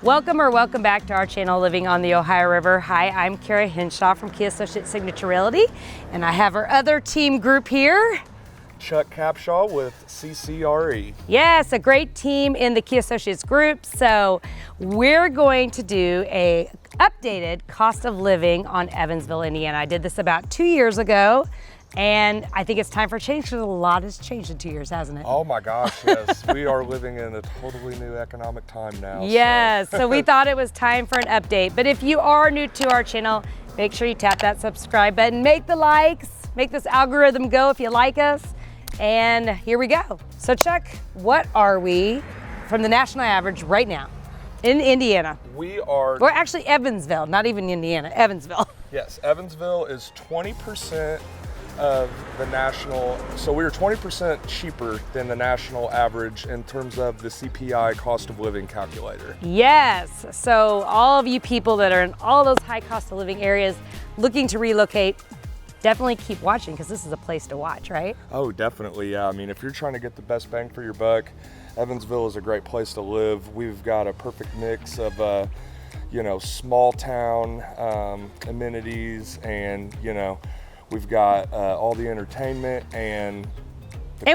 Welcome back to our channel, Living on the Ohio River. Hi, I'm Kara Henshaw from Key Associates Signature Realty, and I have our other team group here. Chuck Capshaw with CCRE. Yes, a great team in the Key Associates group. So we're going to do a updated cost of living on Evansville, Indiana. I did this about 2 years ago, and I think it's time for change because a lot has changed in 2 years, hasn't it? Oh my gosh, yes. We are living in a totally new economic time now. Yes, so we thought it was time for an update. But if you are new to our channel, make sure you tap that subscribe button, make the likes, make this algorithm go if you like us. And here we go. So Chuck, what are we from the national average right now in Indiana? We are... Or actually Evansville, not even Indiana, Evansville. Yes, Evansville is 20% of the national, so we are 20% cheaper than the national average in terms of the CPI cost of living calculator. Yes, so all of you people that are in all those high cost of living areas looking to relocate, definitely keep watching because this is a place to watch, right? Oh, definitely, yeah. I mean, if you're trying to get the best bang for your buck, Evansville is a great place to live. We've got a perfect mix of, small town amenities, and, we've got all the entertainment and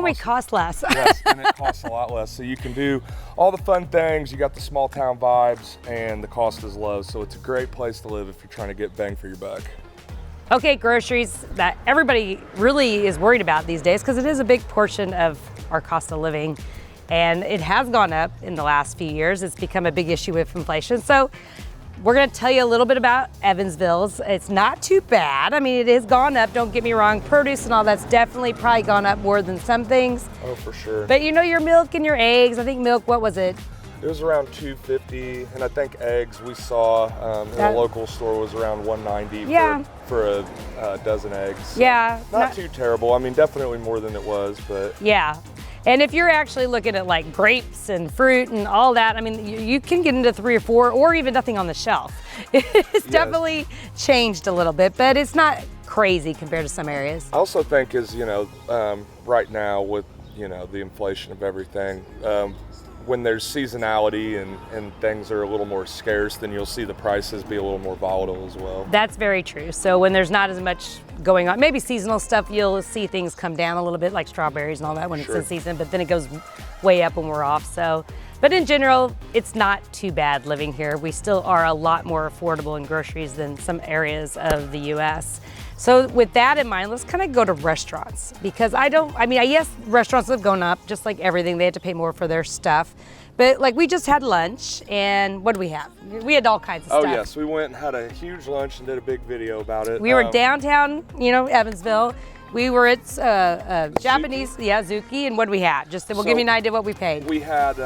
we cost less. Yes, and it costs a lot less. So you can do all the fun things. You got the small town vibes, and the cost is low. So it's a great place to live if you're trying to get bang for your buck. Okay, groceries that everybody really is worried about these days because it is a big portion of our cost of living, and it has gone up in the last few years. It's become a big issue with inflation. So we're gonna tell you a little bit about Evansville's. It's not too bad. I mean, it has gone up, don't get me wrong. Produce and all that's definitely probably gone up more than some things. Oh, for sure. But your milk and your eggs, I think milk, what was it? It was around $2.50, and I think eggs we saw in a local store was around $1.90 for a dozen eggs. So yeah. Not too terrible. I mean, definitely more than it was, but. Yeah. And if you're actually looking at like grapes and fruit and all that, I mean, you can get into 3 or 4 or even nothing on the shelf. It's definitely changed a little bit, but it's not crazy compared to some areas. I also think right now with, the inflation of everything, when there's seasonality and things are a little more scarce, then you'll see the prices be a little more volatile as well. That's very true. So when there's not as much going on, maybe seasonal stuff, you'll see things come down a little bit, like strawberries and all that when it's in season, but then it goes way up when we're off. So, but in general, it's not too bad living here. We still are a lot more affordable in groceries than some areas of the US. So with that in mind, let's kind of go to restaurants, because yes, restaurants have gone up just like everything. They had to pay more for their stuff. But like we just had lunch, and what did we have? We had all kinds of stuff. Oh yes, we went and had a huge lunch and did a big video about it. We were downtown, Evansville. We were at Japanese, Zuki, and what did we have? We'll give you an idea what we paid. We had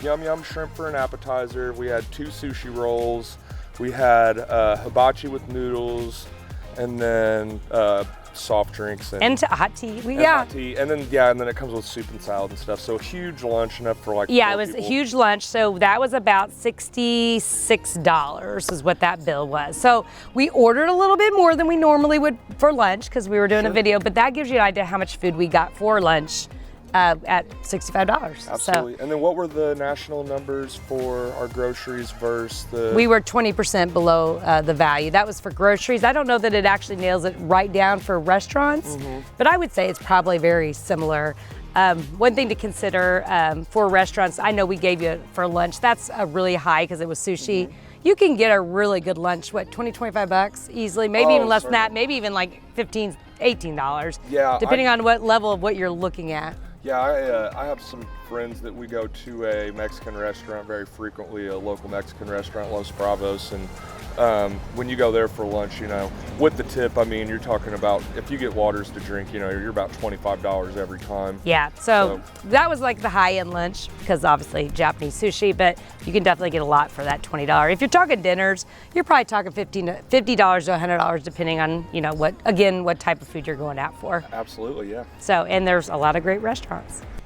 yum yum shrimp for an appetizer. We had 2 sushi rolls. We had hibachi with noodles, and then soft drinks and hot tea. Hot tea, and then it comes with soup and salad and stuff. So a huge lunch, enough for like 4 it was people. a huge lunch. So that was about $66 is what that bill was. So we ordered a little bit more than we normally would for lunch because we were doing a video, but that gives you an idea how much food we got for lunch. At $65. Absolutely. And then what were the national numbers for our groceries versus the... We were 20% below the value. That was for groceries. I don't know that it actually nails it right down for restaurants, but I would say it's probably very similar. One thing to consider for restaurants, I know we gave you for lunch, that's a really high because it was sushi. You can get a really good lunch, what, 20, 25 bucks easily, maybe even less than that, maybe even like $15, $18, depending on what level of what you're looking at. Yeah, I have some friends that we go to a Mexican restaurant very frequently, a local Mexican restaurant, Los Bravos, and when you go there for lunch, with the tip, I mean, you're talking about, if you get waters to drink, you're about $25 every time. Yeah, so that was like the high-end lunch, because obviously Japanese sushi, but you can definitely get a lot for that $20. If you're talking dinners, you're probably talking $50 to $100, depending on, what type of food you're going out for. Absolutely, yeah. So, and there's a lot of great restaurants.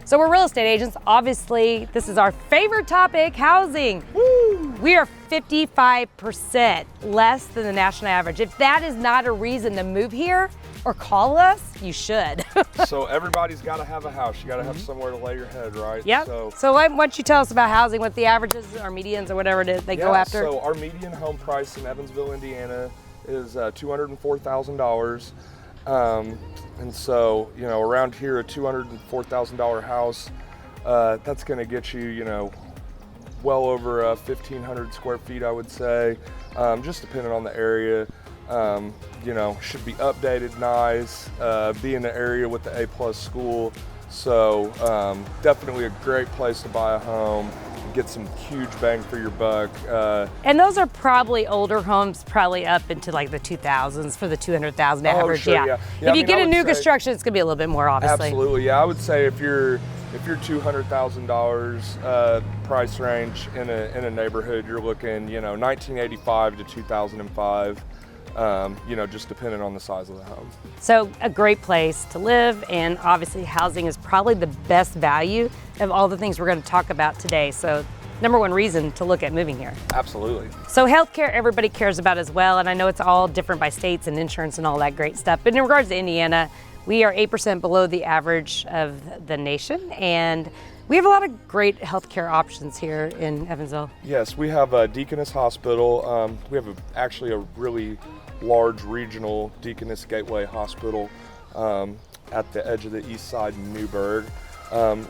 So we're real estate agents. Obviously, this is our favorite topic, housing. Woo! We are 55% less than the national average. If that is not a reason to move here, or call us, you should. So everybody's got to have a house. You got to have somewhere to lay your head, right? Yep. So why don't you tell us about housing, what the averages or medians or whatever it is they go after? So our median home price in Evansville, Indiana is $204,000. And so, you know, around here, a $204,000 house, that's going to get you, well over 1,500 square feet, I would say, just depending on the area. Should be updated nice, be in the area with the A+ school. So definitely a great place to buy a home, get some huge bang for your buck. And those are probably older homes, probably up into like the 2000s for the 200,000 average. Sure, If you get a new construction, it's gonna be a little bit more, obviously. Absolutely, yeah. I would say if you're $200,000 price range in a neighborhood, you're looking, 1985 to 2005. Just depending on the size of the home. So a great place to live, and obviously housing is probably the best value of all the things we're going to talk about today. So number one reason to look at moving here. Absolutely. So healthcare, everybody cares about as well, and I know it's all different by states and insurance and all that great stuff. But in regards to Indiana, we are 8% below the average of the nation, and we have a lot of great healthcare options here in Evansville. Yes, we have a Deaconess Hospital. We have actually a really large regional Deaconess Gateway Hospital at the edge of the east side in Newburgh.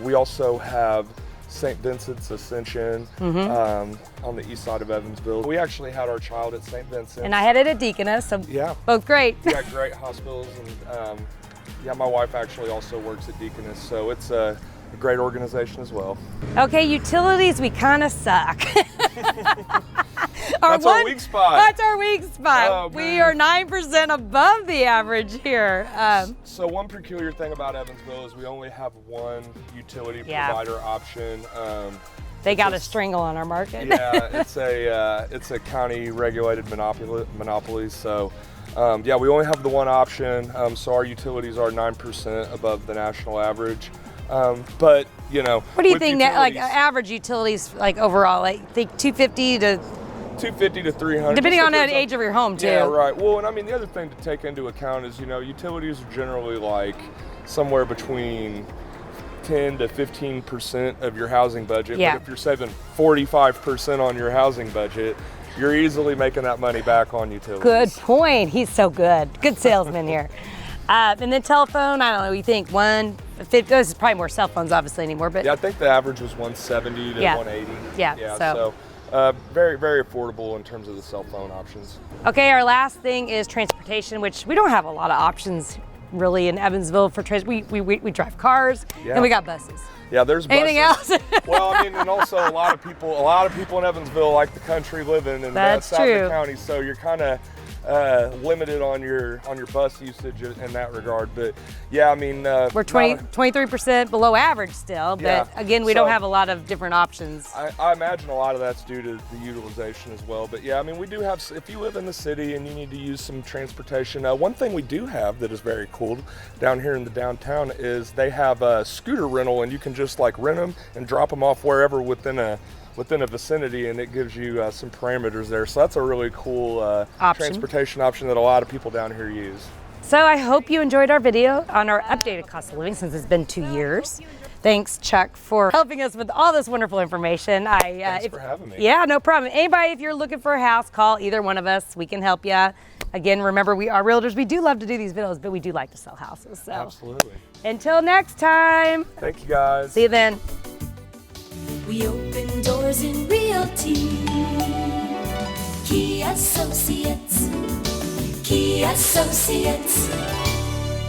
We also have St. Vincent's Ascension on the east side of Evansville. We actually had our child at St. Vincent's. And I had it at Deaconess, so both great. We got great hospitals, and my wife actually also works at Deaconess, so it's a great organization as well. Okay, utilities, we kind of suck. That's our weak spot. That's our weak spot. Oh, we are 9% above the average here. So one peculiar thing about Evansville is we only have one utility provider option. They got a strangle on our market. Yeah, it's a county regulated monopoly. So we only have the one option. So our utilities are 9% above the national average. But what do you think that like average utilities like overall? Like think 250 to 300, depending on the age of your home too. Yeah, right. Well, and I mean the other thing to take into account is utilities are generally like somewhere between 10 to 15% of your housing budget. Yeah. But if you're saving 45% on your housing budget, you're easily making that money back on utilities. Good point. He's so good. Good salesman here. And then telephone, I don't know, you think 150, this is probably more cell phones obviously anymore, but. Yeah, I think the average was 170 to 180. Yeah, so very, very affordable in terms of the cell phone options. Okay, our last thing is transportation, which we don't have a lot of options really in Evansville for transport. We drive cars and we got buses. Yeah, there's buses. Anything else? Well, I mean, and also a lot of people in Evansville like the country living in the south of the county, so you're kind of limited on your bus usage in that regard. But yeah, I mean, we're 23% below average still, but again, we don't have a lot of different options. I imagine a lot of that's due to the utilization as well. But yeah, I mean, we do have, if you live in the city and you need to use some transportation, one thing we do have that is very cool down here in the downtown is they have a scooter rental, and you can just like rent them and drop them off wherever within a vicinity, and it gives you some parameters there. So that's a really cool transportation option that a lot of people down here use. So I hope you enjoyed our video on our updated cost of living since it's been 2 years. Thanks, Chuck, for helping us with all this wonderful information. Thanks for having me. Yeah, no problem. Anybody, if you're looking for a house, call either one of us. We can help you. Again, remember, we are realtors. We do love to do these videos, but we do like to sell houses. So. Absolutely. Until next time. Thank you, guys. See you then. We open doors in realty. Key Associates. Key Associates.